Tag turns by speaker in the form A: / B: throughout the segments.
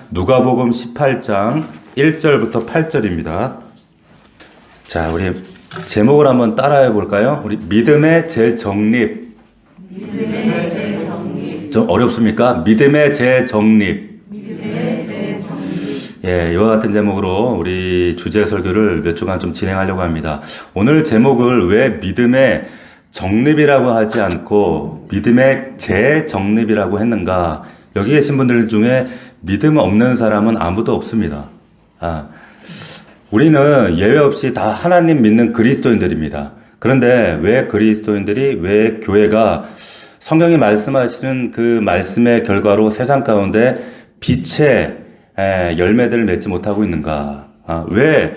A: 누가복음 18장 1절부터 8절입니다. 자, 우리 제목을 한번 따라해 볼까요? 우리 믿음의 재정립. 좀 어렵습니까? 믿음의 재정립. 예, 이와 같은 제목으로 우리 주제 설교를 몇 주간 좀 진행하려고 합니다. 오늘 제목을 왜 믿음의 정립이라고 하지 않고 믿음의 재정립이라고 했는가? 여기 계신 분들 중에 믿음 없는 사람은 아무도 없습니다. 우리는 예외 없이 다 하나님 믿는 그리스도인들입니다. 그런데 왜 그리스도인들이, 왜 교회가 성경이 말씀하시는 그 말씀의 결과로 세상 가운데 빛의 열매들을 맺지 못하고 있는가? 왜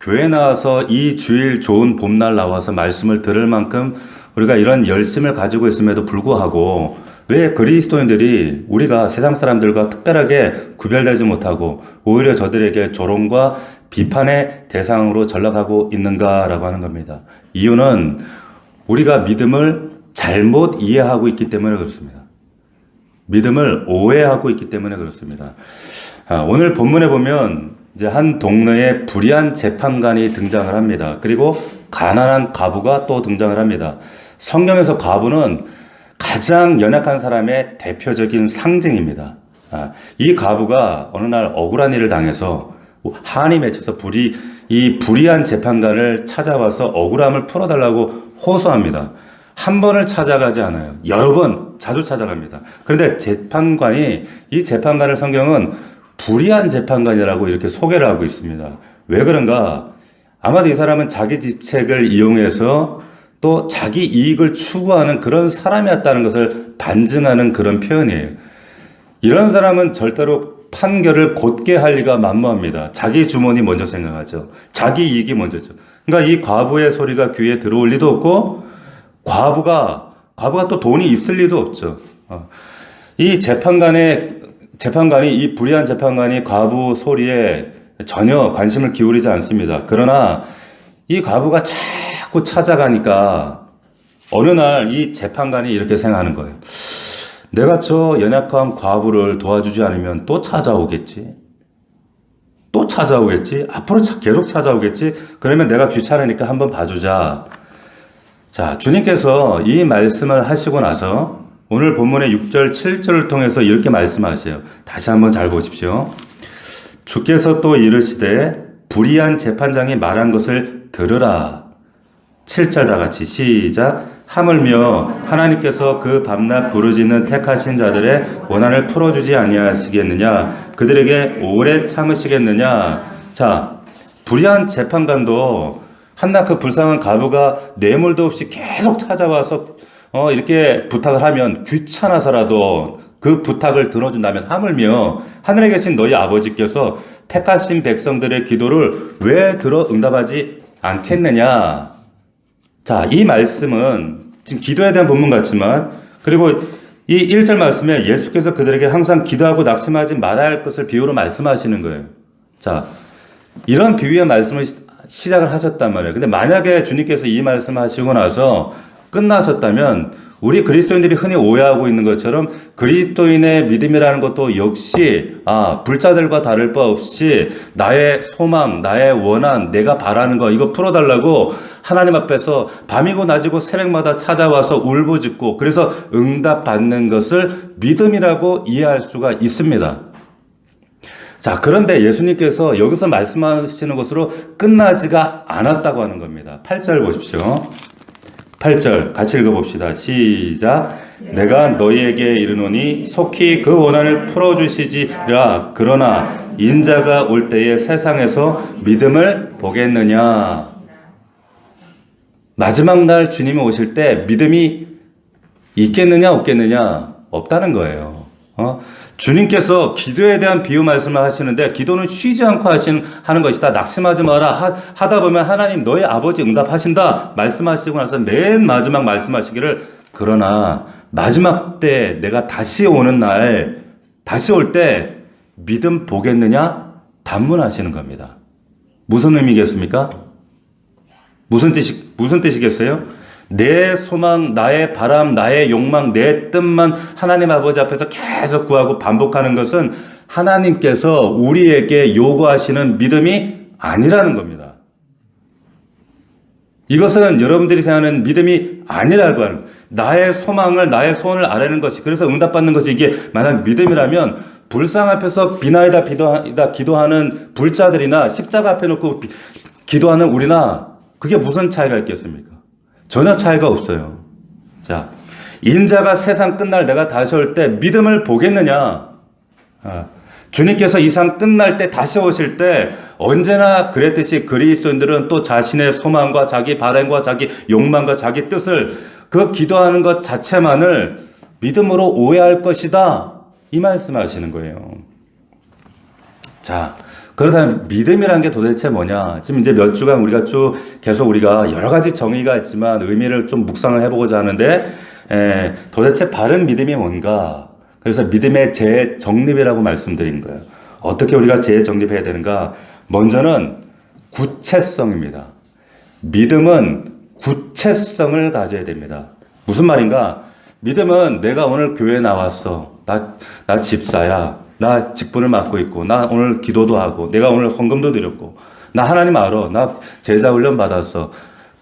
A: 교회 나와서 이 주일 좋은 봄날 나와서 말씀을 들을 만큼 우리가 이런 열심을 가지고 있음에도 불구하고 왜 그리스도인들이 우리가 세상 사람들과 특별하게 구별되지 못하고 오히려 저들에게 조롱과 비판의 대상으로 전락하고 있는가라고 하는 겁니다. 이유는 우리가 믿음을 잘못 이해하고 있기 때문에 그렇습니다. 믿음을 오해하고 있기 때문에 그렇습니다. 오늘 본문에 보면 이제 한 동네에 불의한 재판관이 등장을 합니다. 그리고 가난한 과부가 또 등장을 합니다. 성경에서 과부는 가장 연약한 사람의 대표적인 상징입니다. 이 과부가 어느 날 억울한 일을 당해서 한이 맺혀서 이 불의한 재판관을 찾아와서 억울함을 풀어달라고 호소합니다. 한 번을 찾아가지 않아요. 여러 번 자주 찾아갑니다. 그런데 이 재판관을 성경은 불의한 재판관이라고 이렇게 소개를 하고 있습니다. 왜 그런가? 아마도 이 사람은 자기 지책을 이용해서 또 자기 이익을 추구하는 그런 사람이었다는 것을 반증하는 그런 표현이에요. 이런 사람은 절대로 판결을 곧게 할 리가 만무합니다. 자기 주머니 먼저 생각하죠. 자기 이익이 먼저죠. 그러니까 이 과부의 소리가 귀에 들어올 리도 없고 과부가 또 돈이 있을 리도 없죠. 이 재판관이 이 불의한 재판관이 과부 소리에 전혀 관심을 기울이지 않습니다. 그러나 이 과부가 자꾸 찾아가니까 어느 날 이 재판관이 이렇게 생각하는 거예요. 내가 저 연약한 과부를 도와주지 않으면 또 찾아오겠지. 앞으로 계속 찾아오겠지. 그러면 내가 귀찮으니까 한번 봐주자. 자, 주님께서 이 말씀을 하시고 나서 오늘 본문의 6절, 7절을 통해서 이렇게 말씀하세요. 다시 한번 잘 보십시오. 주께서 또 이르시되 불의한 재판장이 말한 것을 들으라. 7절 다 같이 시작. 하물며 하나님께서 그 밤낮 부르짖는 택하신 자들의 원한을 풀어주지 아니하시겠느냐? 그들에게 오래 참으시겠느냐? 자, 불의한 재판관도 한낱 그 불쌍한 과부가 뇌물도 없이 계속 찾아와서 이렇게 부탁을 하면 귀찮아서라도 그 부탁을 들어준다면 하물며 하늘에 계신 너희 아버지께서 택하신 백성들의 기도를 왜 들어 응답하지 않겠느냐? 자, 이 말씀은 지금 기도에 대한 본문 같지만 그리고 이 1절 말씀에 예수께서 그들에게 항상 기도하고 낙심하지 말아야 할 것을 비유로 말씀하시는 거예요. 자, 이런 비유의 말씀을 시작을 하셨단 말이에요. 근데 만약에 주님께서 이 말씀을 하시고 나서 끝나셨다면 우리 그리스도인들이 흔히 오해하고 있는 것처럼 그리스도인의 믿음이라는 것도 역시 불자들과 다를 바 없이 나의 소망, 나의 원한, 내가 바라는 거 이거 풀어달라고 하나님 앞에서 밤이고 낮이고 새벽마다 찾아와서 울부짖고 그래서 응답받는 것을 믿음이라고 이해할 수가 있습니다. 자, 그런데 예수님께서 여기서 말씀하시는 것으로 끝나지가 않았다고 하는 겁니다. 8절 보십시오. 8절 같이 읽어봅시다. 시작. 내가 너희에게 이르노니 속히 그 원한을 풀어주시지라. 그러나 인자가 올 때에 세상에서 믿음을 보겠느냐. 마지막 날 주님이 오실 때 믿음이 있겠느냐 없겠느냐? 없다는 거예요. 주님께서 기도에 대한 비유 말씀을 하시는데 기도는 쉬지 않고 하는 것이다. 낙심하지 마라. 하다 보면 하나님 너희 아버지 응답하신다. 말씀하시고 나서 맨 마지막 말씀하시기를 그러나 마지막 때 내가 다시 오는 날 다시 올 때 믿음 보겠느냐? 반문하시는 겁니다. 무슨 의미겠습니까? 무슨 뜻이겠어요? 내 소망, 나의 바람, 나의 욕망, 내 뜻만 하나님 아버지 앞에서 계속 구하고 반복하는 것은 하나님께서 우리에게 요구하시는 믿음이 아니라는 겁니다. 이것은 여러분들이 생각하는 믿음이 아니라고 하는 거예요. 나의 소망을, 나의 소원을 아뢰는 것이, 그래서 응답받는 것이 이게 만약 믿음이라면 불상 앞에서 비나이다 기도하는 불자들이나 십자가 앞에 놓고 기도하는 우리나 그게 무슨 차이가 있겠습니까? 전혀 차이가 없어요. 자, 인자가 세상 끝날 내가 다시 올 때 믿음을 보겠느냐? 주님께서 이 상 끝날 때 다시 오실 때 언제나 그랬듯이 그리스도인들은 또 자신의 소망과 자기 바람과 자기 욕망과 자기 뜻을 그 기도하는 것 자체만을 믿음으로 오해할 것이다. 이 말씀하시는 거예요. 자, 그렇다면 믿음이란 게 도대체 뭐냐? 지금 이제 몇 주간 우리가 쭉 계속 우리가 여러 가지 정의가 있지만 의미를 좀 묵상을 해보고자 하는데 도대체 바른 믿음이 뭔가? 그래서 믿음의 재정립이라고 말씀드린 거예요. 어떻게 우리가 재정립해야 되는가? 먼저는 구체성입니다. 믿음은 구체성을 가져야 됩니다. 무슨 말인가? 믿음은 내가 오늘 교회에 나왔어. 나 집사야. 나 직분을 맡고 있고, 나 오늘 기도도 하고, 내가 오늘 헌금도 드렸고, 나 하나님 알아. 나 제자 훈련 받았어.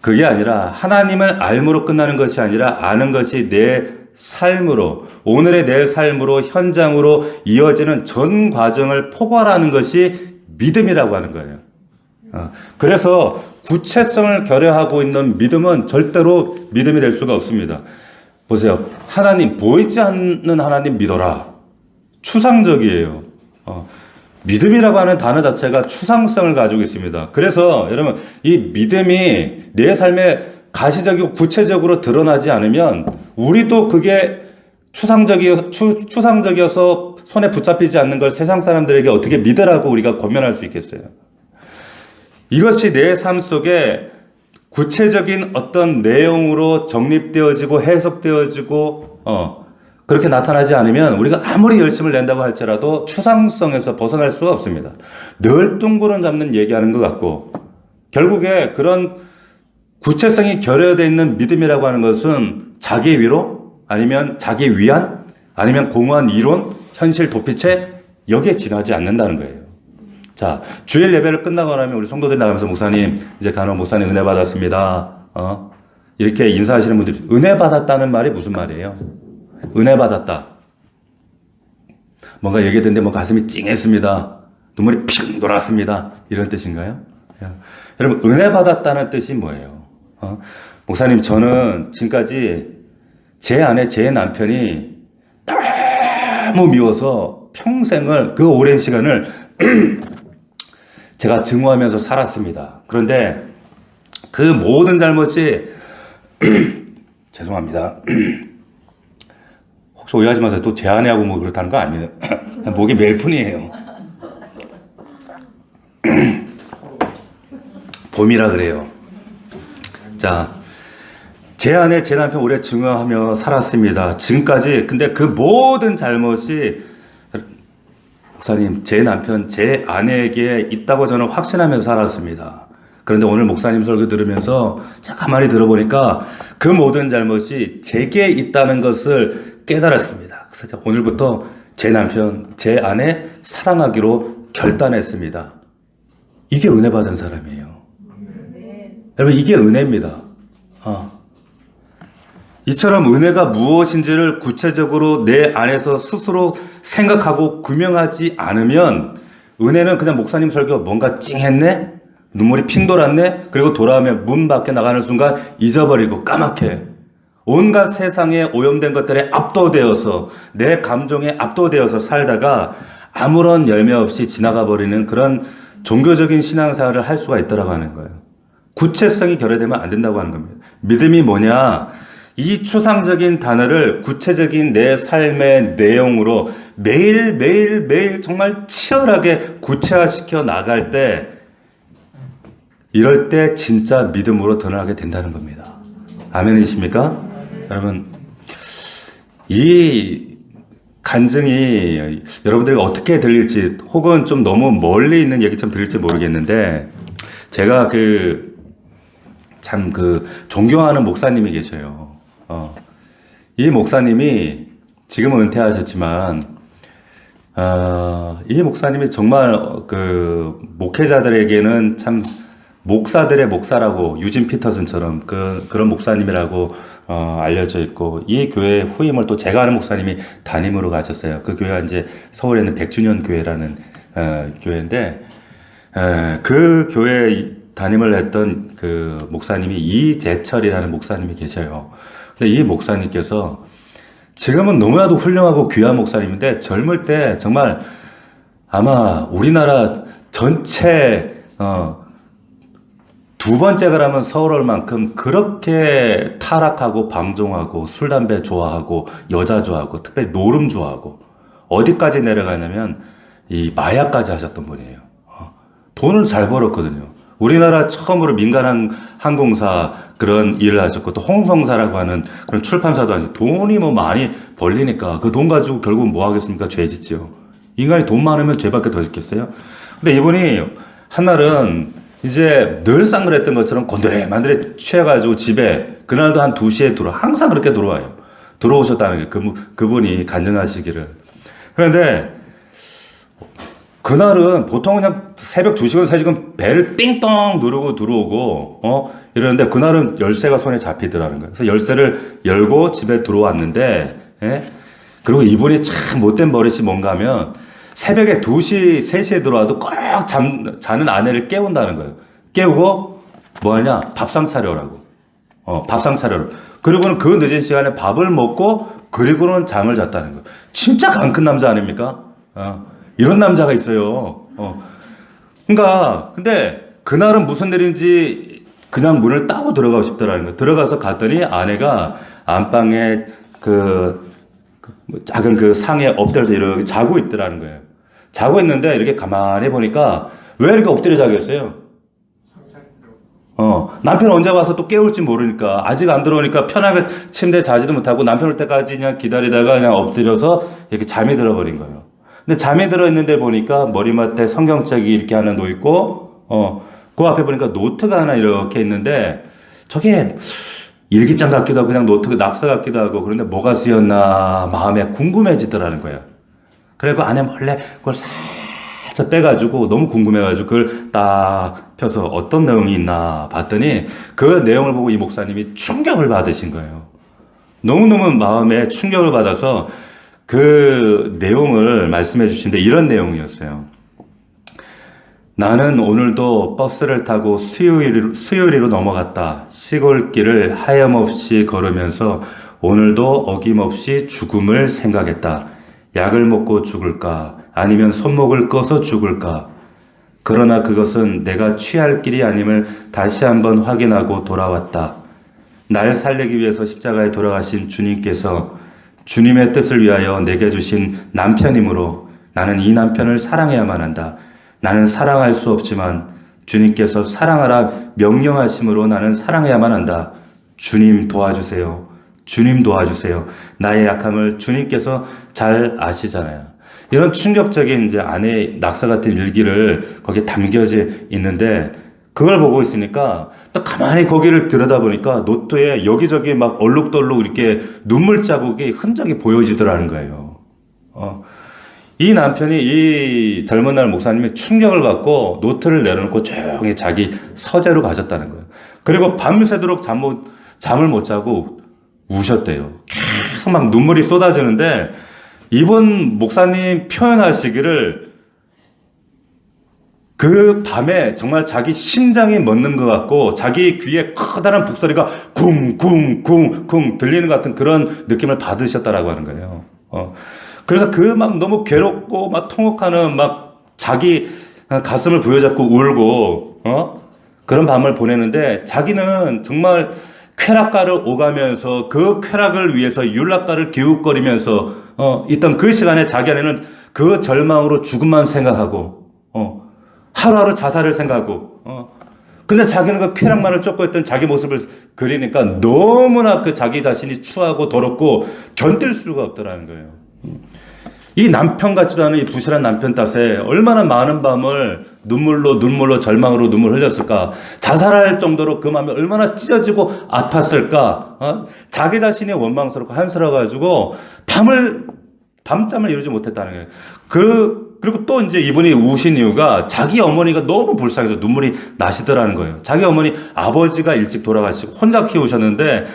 A: 그게 아니라 하나님을 알므로 끝나는 것이 아니라 아는 것이 내 삶으로, 오늘의 내 삶으로 현장으로 이어지는 전 과정을 포괄하는 것이 믿음이라고 하는 거예요. 그래서 구체성을 결여하고 있는 믿음은 절대로 믿음이 될 수가 없습니다. 보세요. 하나님, 보이지 않는 하나님 믿어라. 추상적이에요. 믿음이라고 하는 단어 자체가 추상성을 가지고 있습니다. 그래서 여러분, 이 믿음이 내 삶에 가시적이고 구체적으로 드러나지 않으면 우리도 그게 추상적이어서 손에 붙잡히지 않는 걸 세상 사람들에게 어떻게 믿으라고 우리가 권면할 수 있겠어요? 이것이 내 삶 속에 구체적인 어떤 내용으로 정립되어지고 해석되어지고 그렇게 나타나지 않으면 우리가 아무리 열심을 낸다고 할지라도 추상성에서 벗어날 수가 없습니다. 늘 둥그런 잡는 얘기하는 것 같고 결국에 그런 구체성이 결여되어 있는 믿음이라고 하는 것은 자기 위로 아니면 자기 위안 아니면 공허한 이론, 현실 도피체 여기에 지나지 않는다는 거예요. 자, 주일 예배를 끝나고 나면 우리 성도들이 나가면서 목사님, 이제 간혹 목사님 은혜 받았습니다. 이렇게 인사하시는 분들이 은혜 받았다는 말이 무슨 말이에요? 은혜 받았다. 뭔가 얘기했는데 뭐 가슴이 찡했습니다. 눈물이 핑 돌았습니다. 이런 뜻인가요? 여러분, 은혜 받았다는 뜻이 뭐예요? 목사님, 저는 지금까지 제 아내, 제 남편이 너무 미워서 평생을 그 오랜 시간을 제가 증오하면서 살았습니다. 그런데 그 모든 잘못이 죄송합니다. 혹시 오해하지 마세요. 또 제 아내하고 뭐 그렇다는 거 아니에요. 목이 멜 뿐이에요. 봄이라 그래요. 자, 제 아내, 제 남편 오래 증오하며 살았습니다. 지금까지. 근데 그 모든 잘못이 목사님, 제 남편, 제 아내에게 있다고 저는 확신하면서 살았습니다. 그런데 오늘 목사님 설교 들으면서 제가 가만히 들어보니까 그 모든 잘못이 제게 있다는 것을 깨달았습니다. 그래서 오늘부터 제 남편, 제 아내 사랑하기로 결단했습니다. 이게 은혜 받은 사람이에요. 여러분, 이게 은혜입니다. 이처럼 은혜가 무엇인지를 구체적으로 내 안에서 스스로 생각하고 규명하지 않으면 은혜는 그냥 목사님 설교 뭔가 찡했네? 눈물이 핑 돌았네? 그리고 돌아오면 문 밖에 나가는 순간 잊어버리고 까맣게 온갖 세상에 오염된 것들에 압도되어서 내 감정에 압도되어서 살다가 아무런 열매 없이 지나가 버리는 그런 종교적인 신앙생활을 할 수가 있다고 하는 거예요. 구체성이 결여되면 안 된다고 하는 겁니다. 믿음이 뭐냐? 이 추상적인 단어를 구체적인 내 삶의 내용으로 매일 정말 치열하게 구체화시켜 나갈 때 이럴 때 진짜 믿음으로 드러나게 된다는 겁니다. 아멘이십니까? 여러분, 이 간증이 여러분들이 어떻게 들릴지 혹은 좀 너무 멀리 있는 얘기처럼 들릴지 모르겠는데 제가 참 존경하는 목사님이 계셔요. 이 목사님이 지금은 은퇴하셨지만 이 목사님이 정말 그 목회자들에게는 참 목사들의 목사라고 유진 피터슨처럼 그런 목사님이라고 알려져 있고, 이 교회의 후임을 또 제가 아는 목사님이 담임으로 가셨어요. 그 교회가 이제 서울에 있는 백준현 교회라는 교회인데, 그 교회 담임을 했던 그 목사님이 이재철이라는 목사님이 계셔요. 근데 이 목사님께서 지금은 너무나도 훌륭하고 귀한 목사님인데, 젊을 때 정말 아마 우리나라 전체 두 번째가 라면 서울 올 만큼 그렇게 타락하고 방종하고 술 담배 좋아하고 여자 좋아하고 특별히 노름 좋아하고 어디까지 내려가냐면 이 마약까지 하셨던 분이에요. 돈을 잘 벌었거든요. 우리나라 처음으로 민간 항공사 그런 일을 하셨고, 또 홍성사라고 하는 그런 출판사도 하시고, 돈이 뭐 많이 벌리니까 그 돈 가지고 결국은 뭐 하겠습니까? 죄 짓지요. 인간이 돈 많으면 죄밖에 더 짓겠어요? 근데 이분이 한날은 이제 늘상 그랬던 것처럼 곤드레만드레 취해가지고 집에 그날도 한 2시에 항상 그렇게 들어와요. 들어오셨다는 게 그분이 간증하시기를. 그런데 그날은 보통 그냥 새벽 2시간, 3시간 배를 띵동 누르고 들어오고, 이러는데 그날은 열쇠가 손에 잡히더라는 거예요. 그래서 열쇠를 열고 집에 들어왔는데, 그리고 이분이 참 못된 버릇이 뭔가 하면 새벽에 2시, 3시에 들어와도 꼭 자는 아내를 깨운다는 거예요. 깨우고 뭐 하냐? 밥상 차려라고. 밥상 차려라. 그리고는 그 늦은 시간에 밥을 먹고 그리고는 잠을 잤다는 거예요. 진짜 강 큰 남자 아닙니까? 이런 남자가 있어요. 그러니까 근데 그날은 무슨 일인지 그냥 문을 따고 들어가고 싶더라는 거예요. 들어가서 갔더니 아내가 안방에 작은 그 상에 엎드려서 이렇게 자고 있더라는 거예요. 자고 있는데 이렇게 가만히 보니까 왜 이렇게 엎드려 자겠어요? 남편 언제 와서 또 깨울지 모르니까, 아직 안 들어오니까 편하게 침대에 자지도 못하고 남편 올 때까지 그냥 기다리다가 그냥 엎드려서 이렇게 잠이 들어버린 거예요. 근데 잠이 들어있는데 보니까 머리맡에 성경책이 이렇게 하나 놓여있고, 그 앞에 보니까 노트가 하나 이렇게 있는데, 저게 일기장 같기도 하고 그냥 노트 낙서 같기도 하고, 그런데 뭐가 쓰였나 마음에 궁금해지더라는 거예요. 그리고 안에 몰래 그걸 살짝 빼가지고 너무 궁금해가지고 그걸 딱 펴서 어떤 내용이 있나 봤더니 그 내용을 보고 이 목사님이 충격을 받으신 거예요. 너무너무 마음에 충격을 받아서 그 내용을 말씀해 주신데 이런 내용이었어요. 나는 오늘도 버스를 타고 수요일로 넘어갔다. 시골길을 하염없이 걸으면서 오늘도 어김없이 죽음을 생각했다. 약을 먹고 죽을까? 아니면 손목을 꺼서 죽을까? 그러나 그것은 내가 취할 길이 아님을 다시 한번 확인하고 돌아왔다. 날 살리기 위해서 십자가에 돌아가신 주님께서 주님의 뜻을 위하여 내게 주신 남편이므로 나는 이 남편을 사랑해야만 한다. 나는 사랑할 수 없지만 주님께서 사랑하라 명령하심으로 나는 사랑해야만 한다. 주님 도와주세요. 주님 도와주세요. 나의 약함을 주님께서 잘 아시잖아요. 이런 충격적인 이제 아내의 낙서 같은 일기를 거기에 담겨져 있는데, 그걸 보고 있으니까 또 가만히 거기를 들여다보니까 노트에 여기저기 막 얼룩덜룩 이렇게 눈물 자국이 흔적이 보여지더라는 거예요. 이 남편이 이 젊은 날 목사님이 충격을 받고 노트를 내려놓고 조용히 자기 서재로 가셨다는 거예요. 그리고 밤새도록 잠을 못 자고 우셨대요. 계속 막 눈물이 쏟아지는데, 이번 목사님 표현하시기를 그 밤에 정말 자기 심장이 멎는 것 같고 자기 귀에 커다란 북소리가 쿵쿵쿵쿵 들리는 것 같은 그런 느낌을 받으셨다라고 하는 거예요. 그래서 그 막 너무 괴롭고 막 통곡하는 막 자기 가슴을 부여잡고 울고 그런 밤을 보내는데, 자기는 정말 쾌락가를 오가면서 그 쾌락을 위해서 율락가를 기웃거리면서 있던 그 시간에 자기 안에는 그 절망으로 죽음만 생각하고 하루하루 자살을 생각하고 근데 자기는 그 쾌락만을 쫓고 있던 자기 모습을 그리니까 너무나 그 자기 자신이 추하고 더럽고 견딜 수가 없더라는 거예요. 이 남편 같지도 않은 이 부실한 남편 탓에 얼마나 많은 밤을 눈물로 절망으로 눈물 흘렸을까. 자살할 정도로 그 마음이 얼마나 찢어지고 아팠을까. 자기 자신이 원망스럽고 한스러워가지고 밤잠을 이루지 못했다는 거예요. 그리고 또 이제 이분이 우신 이유가 자기 어머니가 너무 불쌍해서 눈물이 나시더라는 거예요. 자기 어머니 아버지가 일찍 돌아가시고 혼자 키우셨는데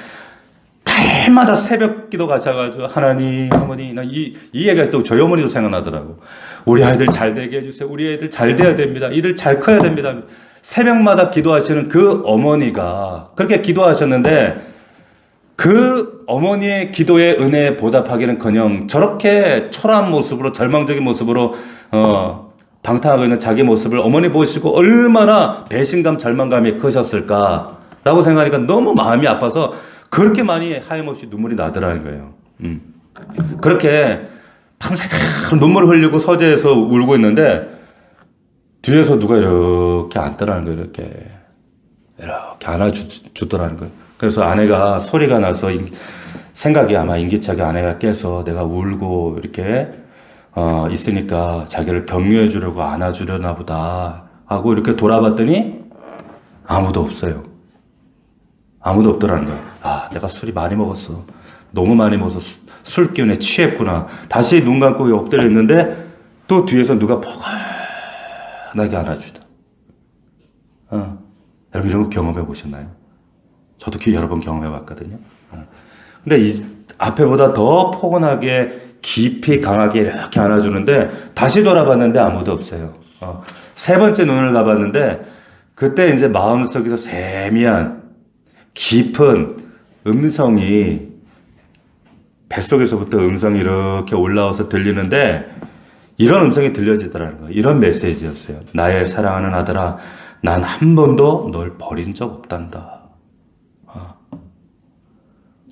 A: 달마다 새벽 기도 가셔가지고 하나님, 어머니, 이 얘기가 또 저희 어머니도 생각나더라고. 우리 아이들 잘 되게 해주세요. 우리 애들 잘 돼야 됩니다. 이들 잘 커야 됩니다. 새벽마다 기도하시는 그 어머니가 그렇게 기도하셨는데 그 어머니의 기도의 은혜에 보답하기는커녕 저렇게 초라한 모습으로 절망적인 모습으로 방탕하고 있는 자기 모습을 어머니 보시고 얼마나 배신감 절망감이 크셨을까라고 생각하니까 너무 마음이 아파서 그렇게 많이 하염없이 눈물이 나더라는 거예요. 그렇게 밤새도록 눈물을 흘리고 서재에서 울고 있는데 뒤에서 누가 이렇게 앉더라는 거예요. 이렇게 안아주더라는 거예요. 그래서 아내가 소리가 나서 생각이 아마 인기차게 아내가 깨서 내가 울고 이렇게 있으니까 자기를 격려해 주려고 안아주려나 보다 하고 이렇게 돌아봤더니 아무도 없어요. 아무도 없더라는 거예요. 아, 내가 술이 많이 먹었어. 너무 많이 먹어서 술 기운에 취했구나. 다시 눈 감고 엎드려 있는데 또 뒤에서 누가 포근하게 안아주다. 여러분 이런 거 경험해 보셨나요? 저도 여러 번 경험해 봤거든요. 근데 이 앞에보다 더 포근하게 깊이 강하게 이렇게 안아주는데 다시 돌아봤는데 아무도 없어요. 세 번째 눈을 감았는데 그때 이제 마음속에서 세미한 깊은 음성이 뱃속에서부터 음성이 이렇게 올라와서 들리는데 이런 음성이 들려지더라는 거예요. 이런 메시지였어요. 나의 사랑하는 아들아, 난 한 번도 널 버린 적 없단다.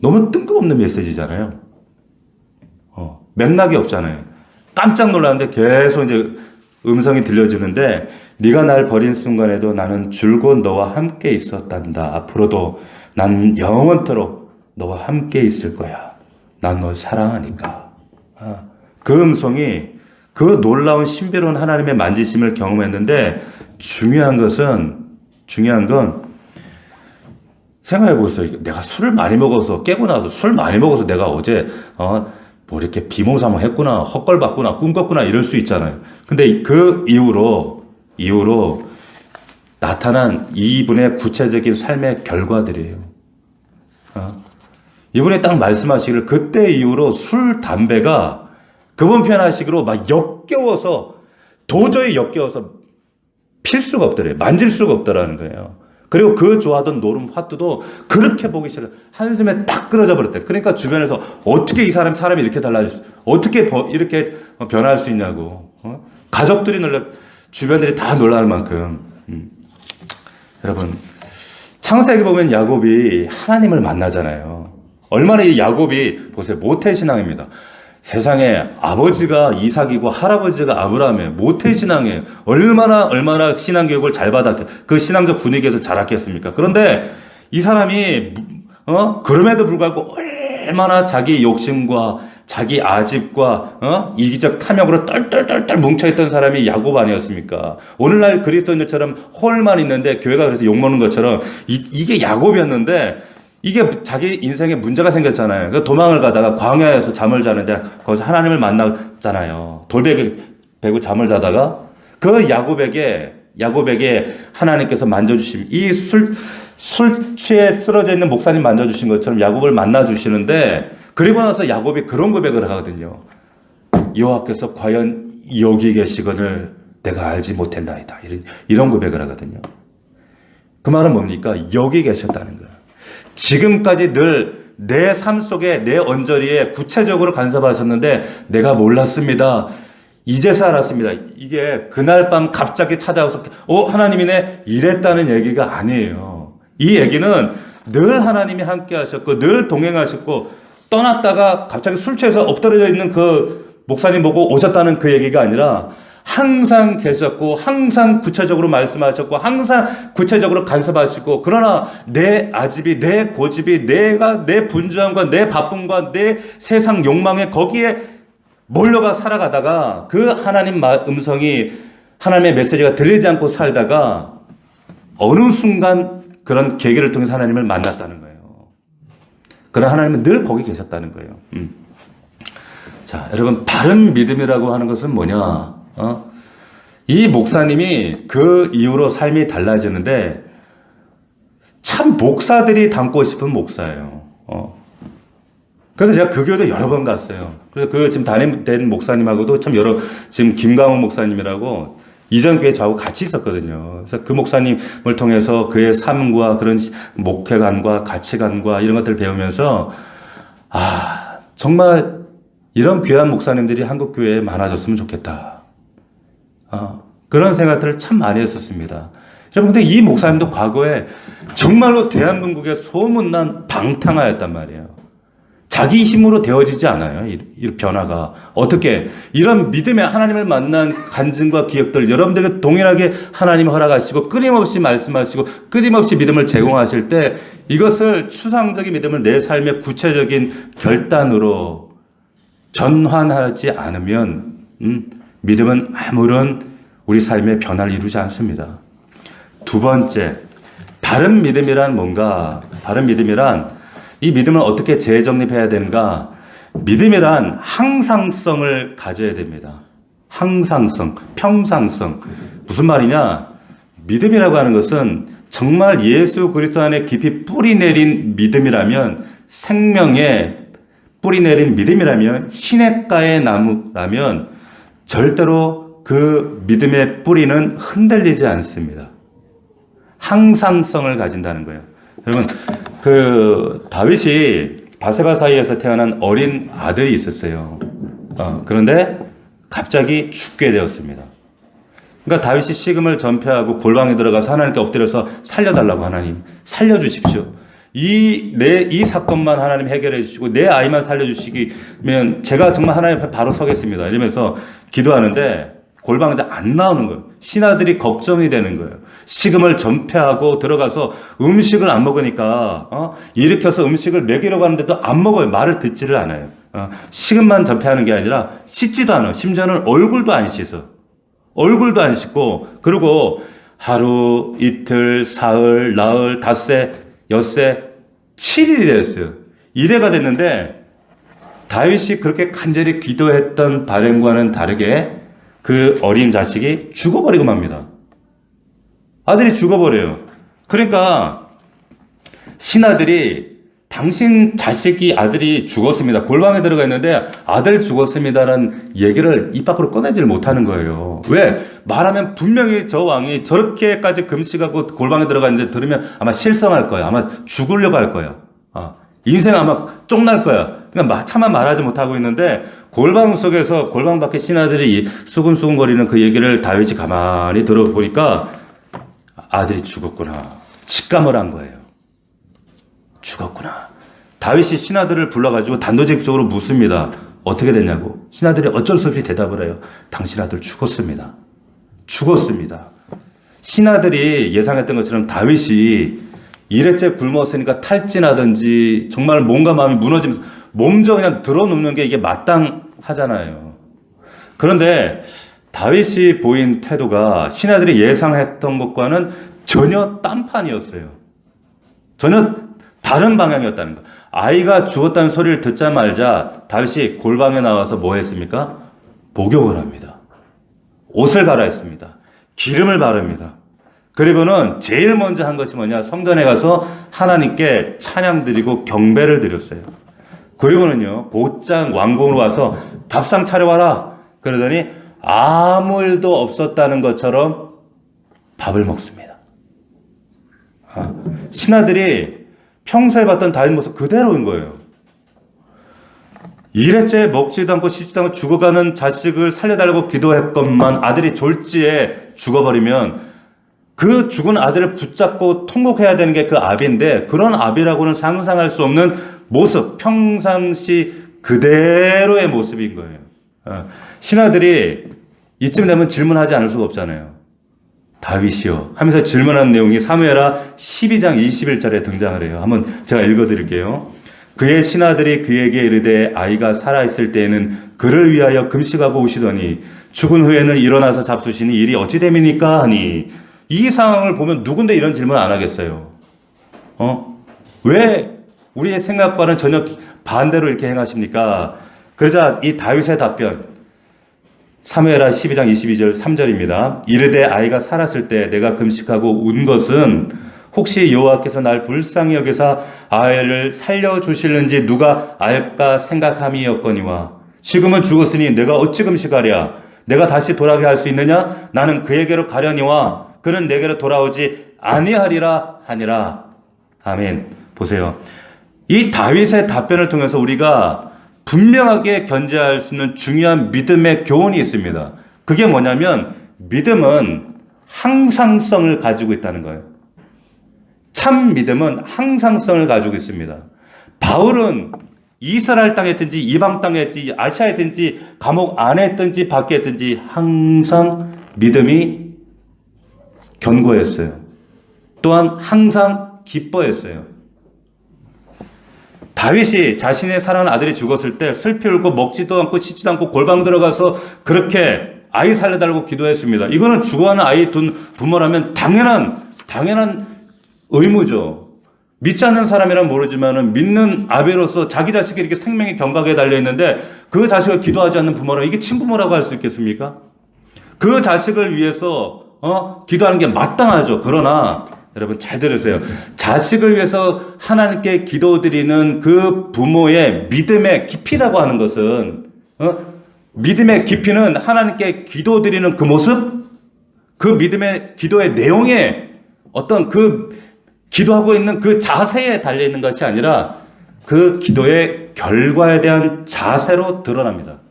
A: 너무 뜬금없는 메시지잖아요. 맥락이 없잖아요. 깜짝 놀랐는데 계속 이제 음성이 들려지는데 네가 날 버린 순간에도 나는 줄곧 너와 함께 있었단다. 앞으로도 난 영원토록 너와 함께 있을 거야. 난 널 사랑하니까. 그 음성이 그 놀라운 신비로운 하나님의 만지심을 경험했는데 중요한 건 생각해 보세요. 내가 술을 많이 먹어서 깨고 나서 술 많이 먹어서 내가 어제 뭐 이렇게 비몽사몽 했구나, 헛걸봤구나, 꿈꿨구나 이럴 수 있잖아요. 근데 그 이후로 나타난 이분의 구체적인 삶의 결과들이에요. 이분이 딱 말씀하시기를 그때 이후로 술, 담배가 그분 표현하시기로 막 도저히 역겨워서 필 수가 없더래요. 만질 수가 없더라는 거예요. 그리고 그 좋아하던 노름 화투도 그렇게 보기 싫어. 한숨에 딱 끊어져 버렸대. 그러니까 주변에서 어떻게 사람이 이렇게 달라질 어떻게 이렇게 변할 수 있냐고. 가족들이 주변들이 다 놀랄 만큼. 여러분, 창세기 보면 야곱이 하나님을 만나잖아요. 얼마나 이 야곱이 보세요. 모태신앙입니다. 세상에 아버지가 이삭이고 할아버지가 아브라함이에요. 모태신앙이에요. 얼마나 신앙교육을 잘 받았겠, 그 신앙적 분위기에서 자랐겠습니까? 그런데 이 사람이, 그럼에도 불구하고 얼마나 자기 욕심과 자기 아집과, 이기적 탐욕으로 똘똘똘똘 뭉쳐있던 사람이 야곱 아니었습니까? 오늘날 그리스도인들처럼 홀만 있는데 교회가 그래서 욕먹는 것처럼 이게 야곱이었는데 이게 자기 인생에 문제가 생겼잖아요. 그 도망을 가다가 광야에서 잠을 자는데 거기서 하나님을 만났잖아요. 돌베개 베고 잠을 자다가 그 야곱에게 하나님께서 만져주심, 이 술 취해 쓰러져 있는 목사님 만져주신 것처럼 야곱을 만나주시는데 그리고 나서 야곱이 그런 고백을 하거든요. 여호와께서 과연 여기 계시거늘 내가 알지 못했나이다. 이런 고백을 하거든요. 그 말은 뭡니까? 여기 계셨다는 거예요. 지금까지 늘 내 삶 속에 내 언저리에 구체적으로 간섭하셨는데 내가 몰랐습니다. 이제서 알았습니다. 이게 그날 밤 갑자기 찾아와서 하나님이네 이랬다는 얘기가 아니에요. 이 얘기는 늘 하나님이 함께 하셨고 늘 동행하셨고 떠났다가 갑자기 술 취해서 엎드려져 있는 그 목사님 보고 오셨다는 그 얘기가 아니라 항상 계셨고 항상 구체적으로 말씀하셨고 항상 구체적으로 간섭하시고 그러나 내 아집이 내 고집이 내가 내 분주함과 내 바쁨과 내 세상 욕망에 거기에 몰려가 살아가다가 그 하나님 음성이 하나님의 메시지가 들리지 않고 살다가 어느 순간 그런 계기를 통해서 하나님을 만났다는 거예요. 그러나 하나님은 늘 거기 계셨다는 거예요. 자, 여러분, 바른 믿음이라고 하는 것은 뭐냐? 이 목사님이 그 이후로 삶이 달라지는데 참 목사들이 닮고 싶은 목사예요. 그래서 제가 그 교회도 여러 번 갔어요. 그래서 그 지금 담임된 목사님하고도 참 지금 김강훈 목사님이라고 이전 교회 저하고 같이 있었거든요. 그래서 그 목사님을 통해서 그의 삶과 그런 목회관과 가치관과 이런 것들을 배우면서 정말 이런 귀한 목사님들이 한국 교회에 많아졌으면 좋겠다. 그런 생각들을 참 많이 했었습니다. 여러분, 근데 이 목사님도 과거에 정말로 대한민국의 소문난 방탕하였단 말이에요. 자기 힘으로 되어지지 않아요. 이 변화가. 어떻게? 이런 믿음의 하나님을 만난 간증과 기억들, 여러분들에게 동일하게 하나님이 허락하시고 끊임없이 말씀하시고 끊임없이 믿음을 제공하실 때 이것을 추상적인 믿음을 내 삶의 구체적인 결단으로 전환하지 않으면 믿음은 아무런 우리 삶의 변화를 이루지 않습니다. 두 번째, 바른 믿음이란 뭔가? 바른 믿음이란 이 믿음을 어떻게 재정립해야 되는가? 믿음이란 항상성을 가져야 됩니다. 항상성, 평상성. 무슨 말이냐? 믿음이라고 하는 것은 정말 예수 그리스도 안에 깊이 뿌리 내린 믿음이라면, 생명에 뿌리 내린 믿음이라면, 시냇가의 나무라면 절대로 그 믿음의 뿌리는 흔들리지 않습니다. 항상성을 가진다는 거예요. 여러분, 그 다윗이 바세바 사이에서 태어난 어린 아들이 있었어요. 그런데 갑자기 죽게 되었습니다. 그러니까 다윗이 식음을 전폐하고 골방에 들어가서 하나님께 엎드려서 살려달라고, 하나님 살려주십시오. 이 사건만 하나님 해결해 주시고 내 아이만 살려주시면 제가 정말 하나님 앞에 바로 서겠습니다. 이러면서 기도하는데 골방에서 안 나오는 거예요. 신하들이 걱정이 되는 거예요. 식음을 전폐하고 들어가서 음식을 안 먹으니까 일으켜서 음식을 먹이려고 하는데도 안 먹어요. 말을 듣지를 않아요. 식음만 전폐하는 게 아니라 씻지도 않아요. 심지어는 얼굴도 안 씻어. 얼굴도 안 씻고, 그리고 하루, 이틀, 사흘, 나흘, 닷새, 엿새, 7일이 됐어요. 이래가 됐는데 다윗이 그렇게 간절히 기도했던 바람과는 다르게 그 어린 자식이 죽어버리고 맙니다. 아들이 죽어버려요. 그러니까 신하들이 당신 자식이, 아들이 죽었습니다. 골방에 들어가 있는데 아들 죽었습니다라는 얘기를 입 밖으로 꺼내지를 못하는 거예요. 왜? 말하면 분명히 저 왕이 저렇게까지 금식하고 골방에 들어가 있는데 들으면 아마 실성할 거야. 아마 죽으려고 할 거야. 인생 아마 쪽날 거야. 그러니까 차마 말하지 못하고 있는데 골방 속에서, 골방 밖에 신하들이 수근수근거리는 그 얘기를 다윗이 가만히 들어보니까 아들이 죽었구나. 직감을 한 거예요. 죽었구나. 다윗이 신하들을 불러가지고 단도직입적으로 묻습니다. 어떻게 됐냐고. 신하들이 어쩔 수 없이 대답을 해요. 당신 아들 죽었습니다. 죽었습니다. 신하들이 예상했던 것처럼 다윗이 이래째 굶었으니까 탈진하든지 정말 몸과 마음이 무너지면서 몸져 그냥 들어눕는 게 이게 마땅하잖아요. 그런데 다윗이 보인 태도가 신하들이 예상했던 것과는 전혀 딴판이었어요. 전혀 다른 방향이었다는 거. 아이가 죽었다는 소리를 듣자마자 다윗이 골방에 나와서 뭐 했습니까? 목욕을 합니다. 옷을 갈아입습니다. 기름을 바릅니다. 그리고는 제일 먼저 한 것이 뭐냐? 성전에 가서 하나님께 찬양 드리고 경배를 드렸어요. 그리고는요, 곧장 왕궁으로 와서 밥상 차려와라. 그러더니 아무 일도 없었다는 것처럼 밥을 먹습니다. 신하들이 평소에 봤던 다윗 모습 그대로인 거예요. 이래째 먹지도 않고 씻지도 않고 죽어가는 자식을 살려달라고 기도했건만 아들이 졸지에 죽어버리면 그 죽은 아들을 붙잡고 통곡해야 되는 게 그 아비인데, 그런 아비라고는 상상할 수 없는 모습, 평상시 그대로의 모습인 거예요. 신하들이 이쯤 되면 질문하지 않을 수가 없잖아요. 다윗이요 하면서 질문한 내용이 사무엘하 12장 21절에 등장을 해요. 한번 제가 읽어드릴게요. 그의 신하들이 그에게 이르되 아이가 살아있을 때에는 그를 위하여 금식하고 오시더니 죽은 후에는 일어나서 잡수시니 일이 어찌 됨이니까 하니. 이 상황을 보면 누군데 이런 질문 안 하겠어요? 왜 우리의 생각과는 전혀 반대로 이렇게 행하십니까? 그러자 이 다윗의 답변, 사무엘하 12장 22절 3절입니다. 이르되 아이가 살았을 때 내가 금식하고 운 것은 혹시 여호와께서 날 불쌍히 여기사 아이를 살려주실는지 누가 알까 생각함이었거니와 지금은 죽었으니 내가 어찌 금식하랴. 내가 다시 돌아가게 할 수 있느냐. 나는 그에게로 가려니와 그는 내게로 돌아오지 아니하리라 하니라. 아멘. 보세요. 이 다윗의 답변을 통해서 우리가 분명하게 견지할 수 있는 중요한 믿음의 교훈이 있습니다. 그게 뭐냐면 믿음은 항상성을 가지고 있다는 거예요. 참 믿음은 항상성을 가지고 있습니다. 바울은 이스라엘 땅에 있든지 이방 땅에 있든지 아시아에 있든지 감옥 안에 있든지 밖에 있든지 항상 믿음이 견고했어요. 또한 항상 기뻐했어요. 다윗이 자신의 사랑하는 아들이 죽었을 때 슬피 울고 먹지도 않고 씻지도 않고 골방 들어가서 그렇게 아이 살려달라고 기도했습니다. 이거는 죽어가는 아이 둔 부모라면 당연한 의무죠. 믿지 않는 사람이란 모르지만은 믿는 아비로서 자기 자식이 이렇게 생명이 경각에 달려있는데 그 자식을 기도하지 않는 부모라 이게 친부모라고 할 수 있겠습니까? 그 자식을 위해서 기도하는 게 마땅하죠. 그러나 여러분 잘 들으세요. 자식을 위해서 하나님께 기도드리는 그 부모의 믿음의 깊이라고 하는 것은 믿음의 깊이는 하나님께 기도드리는 그 모습, 그 믿음의 기도의 내용에 어떤 그 기도하고 있는 그 자세에 달려있는 것이 아니라 그 기도의 결과에 대한 자세로 드러납니다.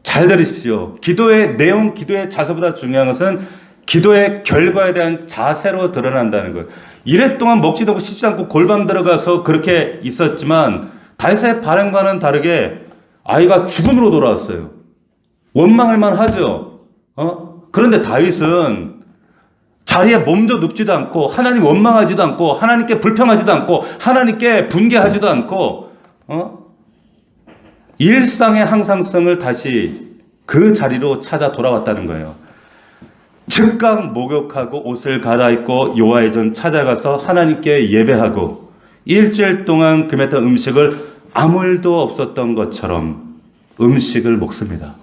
A: 잘 들으십시오. 기도의 내용, 기도의 자세보다 중요한 것은 기도의 결과에 대한 자세로 드러난다는 거예요. 이랫동안 먹지도 않고 씻지 않고 골방 들어가서 그렇게 있었지만 다윗의 반응과는 다르게 아이가 죽음으로 돌아왔어요. 원망할 만하죠. 그런데 다윗은 자리에 몸져 눕지도 않고 하나님 원망하지도 않고 하나님께 불평하지도 않고 하나님께 분개하지도 않고 일상의 항상성을 다시 그 자리로 찾아 돌아왔다는 거예요. 즉각 목욕하고 옷을 갈아입고 여호와의 전 찾아가서 하나님께 예배하고 일주일 동안 금했던 음식을 아무 일도 없었던 것처럼 음식을 먹습니다.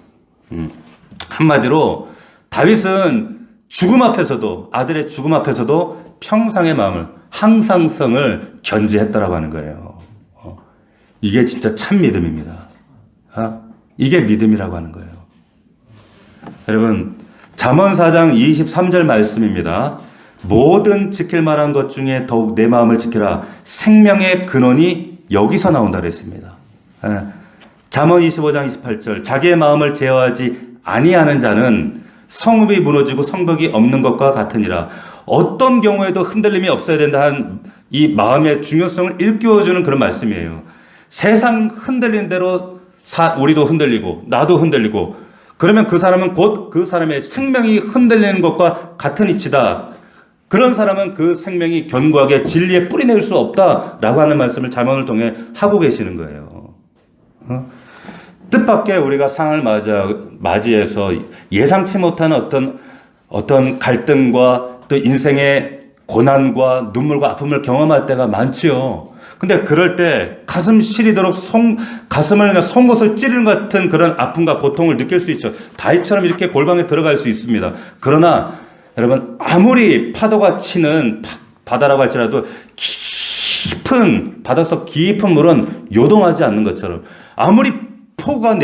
A: 한마디로 다윗은 죽음 앞에서도 아들의 죽음 앞에서도 평상의 마음을 항상성을 견지했다라고 하는 거예요. 이게 진짜 참 믿음입니다. 이게 믿음이라고 하는 거예요. 여러분 잠언 4장 23절 말씀입니다. 모든 지킬 만한 것 중에 더욱 내 마음을 지키라. 생명의 근원이 여기서 나온다 그랬습니다. 잠언 25장 28절 자기의 마음을 제어하지 아니하는 자는 성읍이 무너지고 성벽이 없는 것과 같으니라. 어떤 경우에도 흔들림이 없어야 된다는 이 마음의 중요성을 일깨워주는 그런 말씀이에요. 세상 흔들린 대로 우리도 흔들리고 나도 흔들리고 그러면 그 사람은 곧 그 사람의 생명이 흔들리는 것과 같은 이치다. 그런 사람은 그 생명이 견고하게 진리에 뿌리낼 수 없다라고 하는 말씀을 잠언을 통해 하고 계시는 거예요. 뜻밖의 우리가 상을 맞이해서 예상치 못한 어떤 갈등과 또 인생의 고난과 눈물과 아픔을 경험할 때가 많지요. 근데 그럴 때 가슴 시리도록 가슴을 그냥 송곳을 찌르는 것 같은 그런 아픔과 고통을 느낄 수 있죠. 다윗처럼 이렇게 골방에 들어갈 수 있습니다. 그러나 여러분 아무리 파도가 치는 바다라고 할지라도 바닷속 깊은 물은 요동하지 않는 것처럼 아무리 폭우가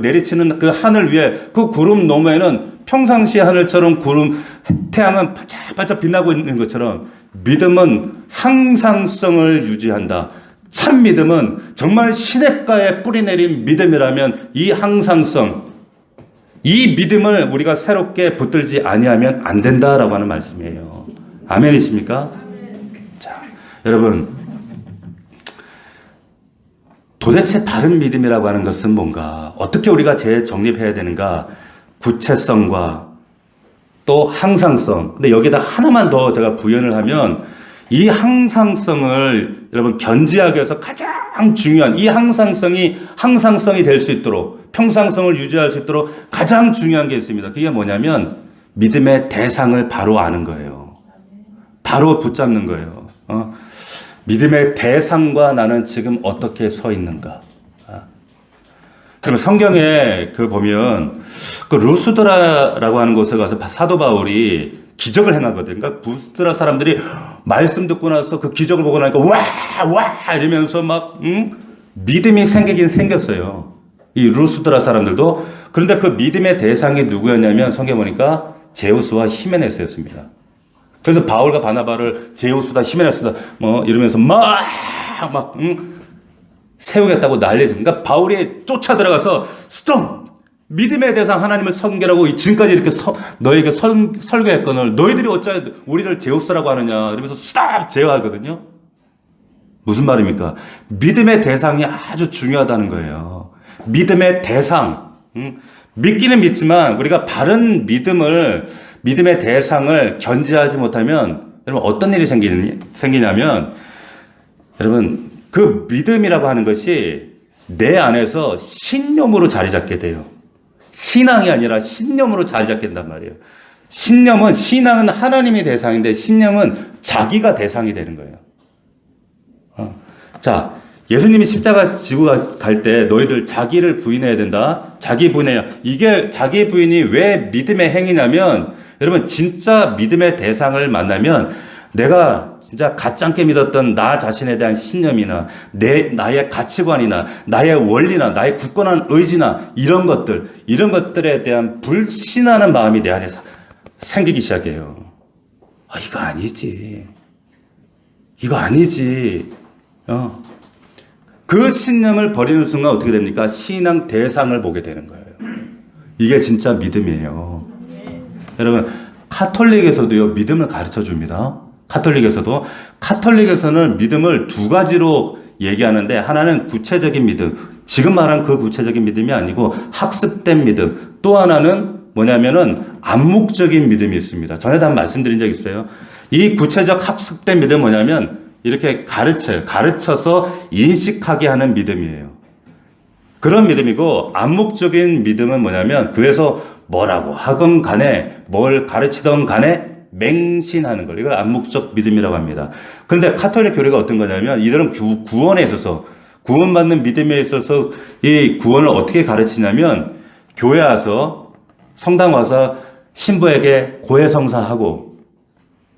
A: 내리치는 그 하늘 위에 그 구름 너머에는 평상시 하늘처럼 태양은 반짝반짝 빛나고 있는 것처럼 믿음은 항상성을 유지한다. 참 믿음은 정말 시냇가에 뿌리내린 믿음이라면 이 항상성, 이 믿음을 우리가 새롭게 붙들지 아니하면 안 된다라고 하는 말씀이에요. 아멘이십니까? 자, 여러분 도대체 바른 믿음이라고 하는 것은 뭔가? 어떻게 우리가 재정립해야 되는가? 구체성과 또 항상성. 근데 여기다 하나만 더 제가 부연을 하면 이 항상성을 여러분 견지하기 위해서 가장 중요한 이 항상성이 될 수 있도록 평상성을 유지할 수 있도록 가장 중요한 게 있습니다. 그게 뭐냐면 믿음의 대상을 바로 아는 거예요. 바로 붙잡는 거예요. 믿음의 대상과 나는 지금 어떻게 서 있는가? 그러면 성경에 그 보면 그 루스드라라고 하는 곳에 가서 사도 바울이 기적을 행하거든. 그러니까 루스드라 사람들이 말씀 듣고 나서 그 기적을 보고 나니까 와 이러면서 막 믿음이 생기긴 생겼어요. 이 루스드라 사람들도. 그런데 그 믿음의 대상이 누구였냐면 성경 보니까 제우스와 히메네스였습니다. 그래서 바울과 바나바를 제우스다 히메네스다 뭐 이러면서 막 세우겠다고 난리죠. 그러니까 바울이 쫓아 들어가서 스톱! 믿음의 대상 하나님을 섬기라고 지금까지 이렇게 너에게 설교했거늘 너희들이 어찌 우리를 제우스라고 하느냐 이러면서 스톱! 제어하거든요. 무슨 말입니까? 믿음의 대상이 아주 중요하다는 거예요. 믿음의 대상. 믿기는 믿지만 우리가 바른 믿음의 대상을 견지하지 못하면 여러분 어떤 일이 생기냐면 여러분 그 믿음이라고 하는 것이 내 안에서 신념으로 자리 잡게 돼요. 신앙이 아니라 신념으로 자리 잡게 된단 말이에요. 신앙은 하나님의 대상인데 신념은 자기가 대상이 되는 거예요. 자, 예수님이 십자가 지고 갈 때 너희들 자기를 부인해야 된다. 자기 부인해야. 이게 자기 부인이 왜 믿음의 행위냐면 여러분 진짜 믿음의 대상을 만나면 내가 진짜 가짜게 믿었던 나 자신에 대한 신념이나 나의 가치관이나 나의 원리나 나의 굳건한 의지나 이런 것들에 대한 불신하는 마음이 내 안에 생기기 시작해요. 이거 아니지. 그 신념을 버리는 순간 어떻게 됩니까? 신앙 대상을 보게 되는 거예요. 이게 진짜 믿음이에요. 여러분 카톨릭에서도요 믿음을 가르쳐 줍니다. 카톨릭에서는 믿음을 두 가지로 얘기하는데 하나는 구체적인 믿음, 지금 말한 그 구체적인 믿음이 아니고 학습된 믿음, 또 하나는 뭐냐면은 암묵적인 믿음이 있습니다. 전에도 한번 말씀드린 적 있어요. 이 구체적 학습된 믿음은 뭐냐면 이렇게 가르쳐서 인식하게 하는 믿음이에요. 그런 믿음이고 암묵적인 믿음은 뭐냐면 교회에서 뭐라고 하건 간에 뭘 가르치던 간에 맹신하는 걸, 이걸 암묵적 믿음이라고 합니다. 그런데 카톨릭 교리가 어떤 거냐면 이들은 구원에 있어서 구원받는 믿음에 있어서 이 구원을 어떻게 가르치냐면 교회 와서 성당 와서 신부에게 고해성사하고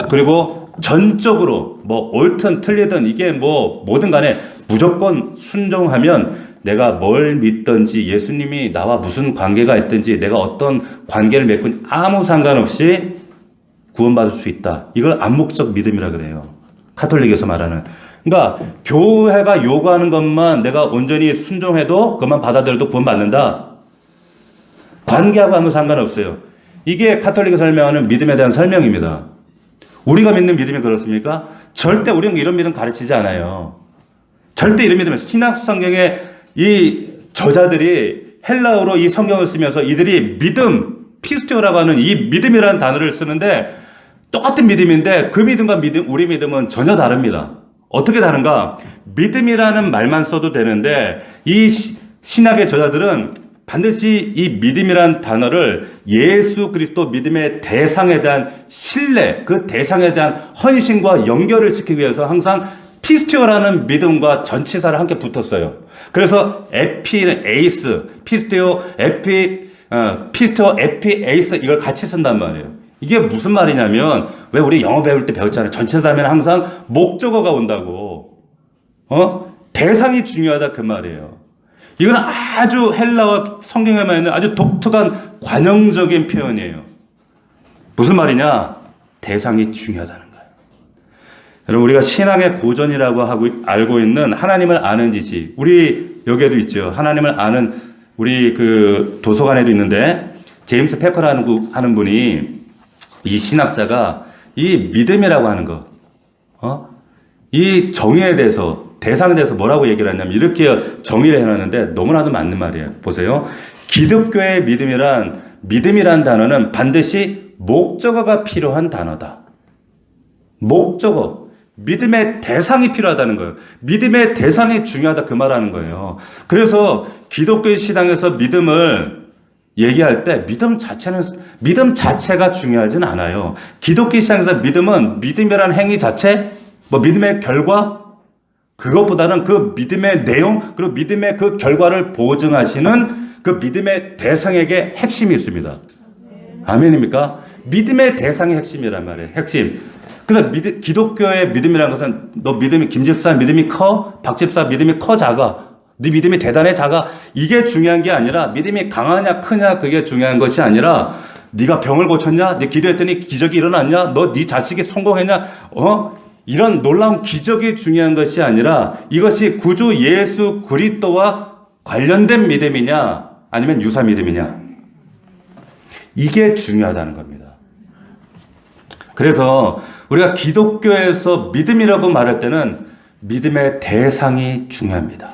A: 그리고 전적으로 뭐 옳든 틀리든 이게 뭐 뭐든 간에 무조건 순종하면 내가 뭘 믿든지 예수님이 나와 무슨 관계가 있든지 내가 어떤 관계를 맺고 아무 상관없이 구원받을 수 있다. 이걸 암묵적 믿음이라 그래요. 카톨릭에서 말하는. 그러니까 교회가 요구하는 것만 내가 온전히 순종해도 그것만 받아들여도 구원받는다. 관계하고 아무 상관없어요. 이게 카톨릭이 설명하는 믿음에 대한 설명입니다. 우리가 믿는 믿음이 그렇습니까? 절대 우리는 이런 믿음 가르치지 않아요. 절대 이런 믿음. 신약 성경의 이 저자들이 헬라어로 이 성경을 쓰면서 이들이 믿음, 피스티오라고 하는 이 믿음이라는 단어를 쓰는데 똑같은 믿음인데 그 믿음과 우리 믿음은 전혀 다릅니다. 어떻게 다른가? 믿음이라는 말만 써도 되는데 이 신약의 저자들은 반드시 이 믿음이라는 단어를 예수 그리스도 믿음의 대상에 대한 신뢰, 그 대상에 대한 헌신과 연결을 시키기 위해서 항상 피스티오라는 믿음과 전치사를 함께 붙었어요. 그래서 피스티오, 에피, 에이스 이걸 같이 쓴단 말이에요. 이게 무슨 말이냐면 왜 우리 영어 배울 때 배웠잖아요. 전치사면 항상 목적어가 온다고. 대상이 중요하다 그 말이에요. 이건 아주 헬라어 성경에만 있는 아주 독특한 관용적인 표현이에요. 무슨 말이냐? 대상이 중요하다는 거예요. 여러분 우리가 신앙의 고전이라고 알고 있는 하나님을 아는 지식, 우리 여기에도 있죠. 하나님을 아는 우리 그 도서관에도 있는데 제임스 패커라는 하는 분이 이 신학자가 이 믿음이라고 하는 것, 이 정의에 대해서 대상에 대해서 뭐라고 얘기를 했냐면 이렇게 정의를 해놨는데 너무나도 맞는 말이에요. 보세요. 기독교의 믿음이란 단어는 반드시 목적어가 필요한 단어다. 목적어. 믿음의 대상이 필요하다는 거예요. 믿음의 대상이 중요하다 그 말하는 거예요. 그래서 기독교의 신앙에서 믿음을 얘기할 때 믿음 자체가 중요하진 않아요. 기독교 신앙에서 믿음이라는 행위 자체, 뭐 믿음의 결과, 그것보다는 그 믿음의 내용, 그리고 믿음의 그 결과를 보증하시는 그 믿음의 대상에게 핵심이 있습니다. 아멘입니까? 믿음의 대상이 핵심이란 말이에요. 핵심. 그래서 기독교의 믿음이라는 것은 너 믿음이 김집사 믿음이 커? 박집사 믿음이 커 작아? 네 믿음이 대단해 작아? 이게 중요한 게 아니라 믿음이 강하냐 크냐 그게 중요한 것이 아니라 네가 병을 고쳤냐? 네 기도했더니 기적이 일어났냐? 너 네 자식이 성공했냐? 이런 놀라운 기적이 중요한 것이 아니라 이것이 구주 예수 그리스도와 관련된 믿음이냐 아니면 유사 믿음이냐 이게 중요하다는 겁니다. 그래서 우리가 기독교에서 믿음이라고 말할 때는 믿음의 대상이 중요합니다.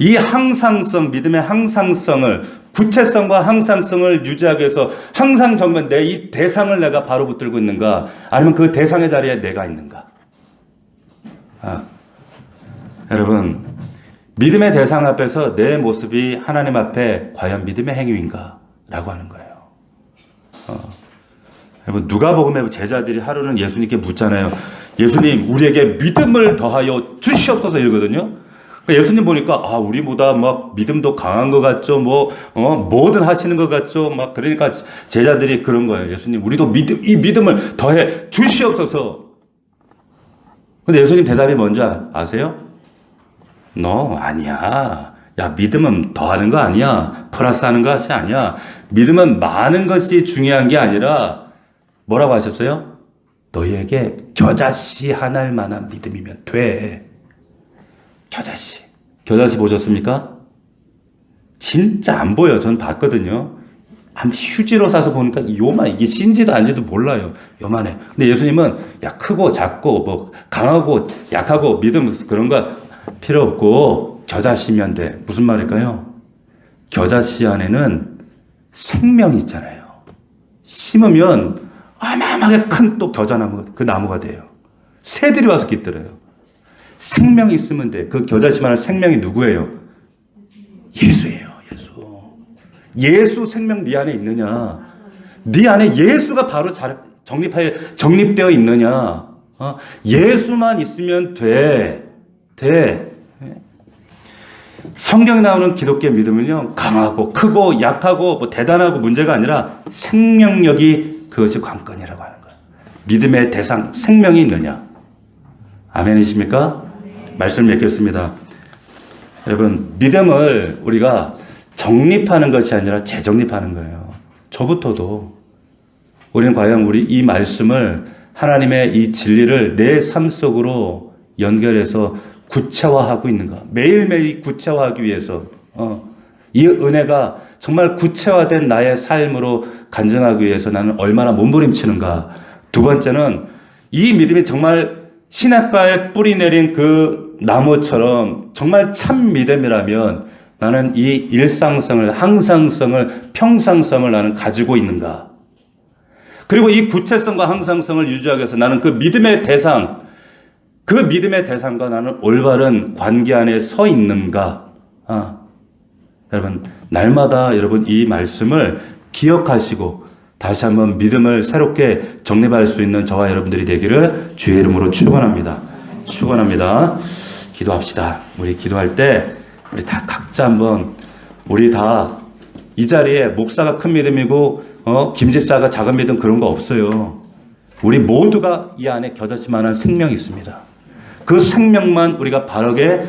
A: 이 항상성, 믿음의 항상성을 구체성과 항상성을 유지하기 위해서 항상 정말 내 이 대상을 내가 바로 붙들고 있는가 아니면 그 대상의 자리에 내가 있는가. 여러분 믿음의 대상 앞에서 내 모습이 하나님 앞에 과연 믿음의 행위인가 라고 하는 거예요. 여러분 누가복음에 제자들이 하루는 예수님께 묻잖아요. 예수님 우리에게 믿음을 더하여 주시옵소서 이러거든요. 예수님 보니까 우리보다 막 믿음도 강한 것 같죠. 뭐든 하시는 것 같죠. 막 그러니까 제자들이 그런 거예요. 예수님 우리도 이 믿음을 더해 주시옵소서. 근데 예수님 대답이 뭔지 아세요? 너 아니야. 야 믿음은 더하는 거 아니야. 플러스하는 것이 아니야. 믿음은 많은 것이 중요한 게 아니라 뭐라고 하셨어요? 너희에게 겨자씨 하나일 만한 믿음이면 돼. 겨자씨 보셨습니까? 진짜 안 보여. 전 봤거든요. 휴지로 사서 보니까 이게 씨인지도 아닌지도 몰라요. 요만해. 근데 예수님은 크고 작고 강하고 약하고 믿음 그런 거 필요 없고 겨자씨면 돼. 무슨 말일까요? 겨자씨 안에는 생명이 있잖아요. 심으면 어마어마하게 큰 또 겨자나무 그 나무가 돼요. 새들이 와서 깃들어요. 생명이 있으면 돼. 그 겨자씨만한 생명이 누구예요? 예수예요. 예수 생명 네 안에 있느냐? 네 안에 예수가 바로 정립되어 있느냐? 예수만 있으면 돼. 성경에 나오는 기독교의 믿음은요, 강하고 크고 약하고 대단하고 문제가 아니라 생명력이 그것이 관건이라고 하는 거예요. 믿음의 대상, 생명이 있느냐? 아멘이십니까? 말씀을 맺겠습니다. 여러분, 믿음을 우리가 정립하는 것이 아니라 재정립하는 거예요. 저부터도 우리는 과연 우리 이 말씀을 하나님의 이 진리를 내 삶 속으로 연결해서 구체화하고 있는가? 매일매일 구체화하기 위해서 이 은혜가 정말 구체화된 나의 삶으로 간증하기 위해서 나는 얼마나 몸부림치는가? 두 번째는 이 믿음이 정말 신학가에 뿌리 내린 그 나무처럼 정말 참 믿음이라면 나는 이 일상성을, 항상성을, 평상성을 나는 가지고 있는가? 그리고 이 구체성과 항상성을 유지하기 위해서 나는 그 믿음의 대상, 그 믿음의 대상과 나는 올바른 관계 안에 서 있는가? 여러분, 날마다 여러분 이 말씀을 기억하시고 다시 한번 믿음을 새롭게 정립할 수 있는 저와 여러분들이 되기를 주의 이름으로 축원합니다. 기도합시다. 우리 기도할 때 우리 다 각자 한번 우리 다 이 자리에 목사가 큰 믿음이고 김집사가 작은 믿음 그런 거 없어요. 우리 모두가 이 안에 겨자씨만한 생명이 있습니다. 그 생명만 우리가 바르게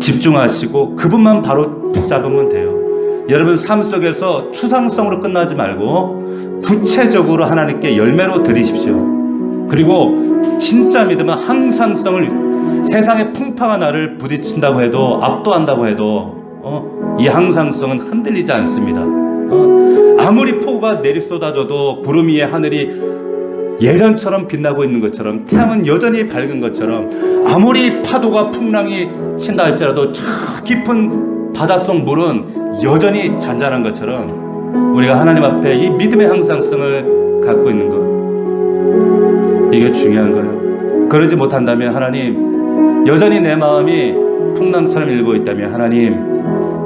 A: 집중하시고 그분만 바로 붙잡으면 돼요. 여러분 삶 속에서 추상성으로 끝나지 말고 구체적으로 하나님께 열매로 드리십시오. 그리고 진짜 믿음은 항상성을 세상의 풍파가 나를 부딪힌다고 해도 압도한다고 해도 이 항상성은 흔들리지 않습니다. 아무리 폭우가 내리쏟아져도 구름 위에 하늘이 예전처럼 빛나고 있는 것처럼 태양은 여전히 밝은 것처럼 아무리 파도가 풍랑이 친다 할지라도 저 깊은 바닷속 물은 여전히 잔잔한 것처럼 우리가 하나님 앞에 이 믿음의 항상성을 갖고 있는 것 이게 중요한 거예요. 그러지 못한다면 하나님 여전히 내 마음이 풍랑처럼 일고 있다면 하나님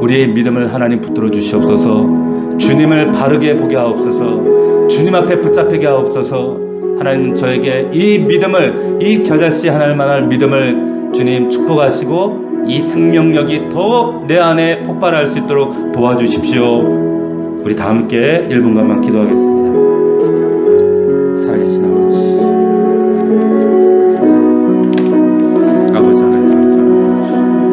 A: 우리의 믿음을 하나님 붙들어 주시옵소서. 주님을 바르게 보게 하옵소서. 주님 앞에 붙잡히게 하옵소서. 하나님 저에게 이 믿음을 이 겨자씨 하나만한 믿음을 주님 축복하시고 이 생명력이 더 내 안에 폭발할 수 있도록 도와주십시오. 우리 다 함께 1분간만 기도하겠습니다. 살아계신 아버지, 아버지 하나님 감사합니다.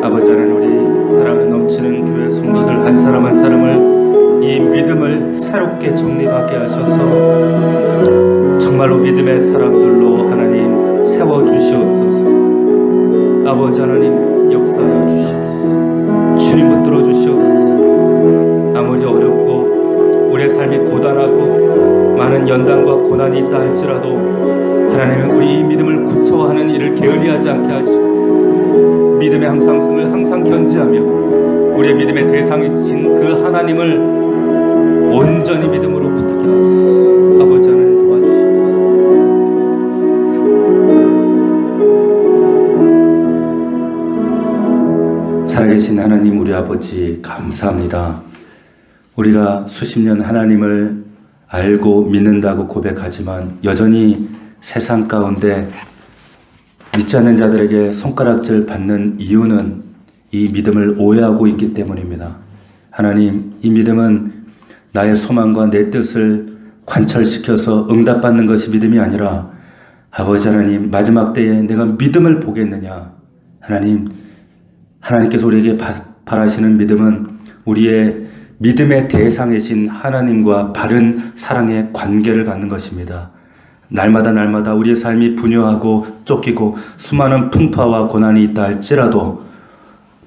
A: 아버지 하나님, 우리 사랑을 넘치는 교회 성도들 한 사람 한 사람을 이 믿음을 새롭게 정립하게 하셔서 정말로 믿음의 사람들로 하나님 세워주시옵소서. 아버지 하나님 역사하여 주시옵소서. 주님 붙들어 주시옵소서. 아무리 어렵고 우리의 삶이 고단하고 많은 연단과 고난이 있다 할지라도 하나님은 우리 이 믿음을 구처하는 일을 게을리하지 않게 하시고 믿음의 항상성을 항상 견지하며 우리의 믿음의 대상이신 그 하나님을 온전히 믿음으로 붙들게 하옵소서. 아버지 하나님 도와주시옵소서. 살아계신 하나님 우리 아버지 감사합니다. 우리가 수십 년 하나님을 알고 믿는다고 고백하지만 여전히 세상 가운데 믿지 않는 자들에게 손가락질 받는 이유는 이 믿음을 오해하고 있기 때문입니다. 하나님, 이 믿음은 나의 소망과 내 뜻을 관철시켜서 응답받는 것이 믿음이 아니라 아버지 하나님, 마지막 때에 내가 믿음을 보겠느냐. 하나님께서 우리에게 바라시는 믿음은 우리의 믿음의 대상이신 하나님과 바른 사랑의 관계를 갖는 것입니다. 날마다 우리의 삶이 분요하고 쫓기고 수많은 풍파와 고난이 있다 할지라도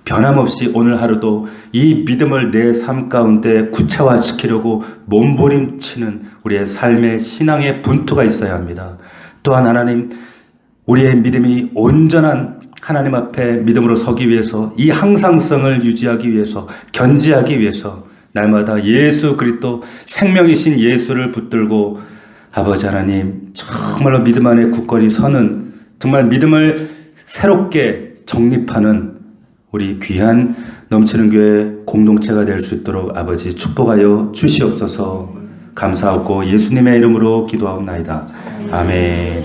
A: 변함없이 오늘 하루도 이 믿음을 내 삶 가운데 구체화시키려고 몸부림치는 우리의 삶의 신앙의 분투가 있어야 합니다. 또한 하나님, 우리의 믿음이 온전한 하나님 앞에 믿음으로 서기 위해서 이 항상성을 유지하기 위해서 견지하기 위해서 날마다 예수 그리스도 생명이신 예수를 붙들고 아버지 하나님, 정말로 믿음 안에 굳건히 서는 정말 믿음을 새롭게 정립하는 우리 귀한 넘치는 교회 공동체가 될 수 있도록 아버지 축복하여 주시옵소서. 감사하고 예수님의 이름으로 기도하옵나이다. 아멘.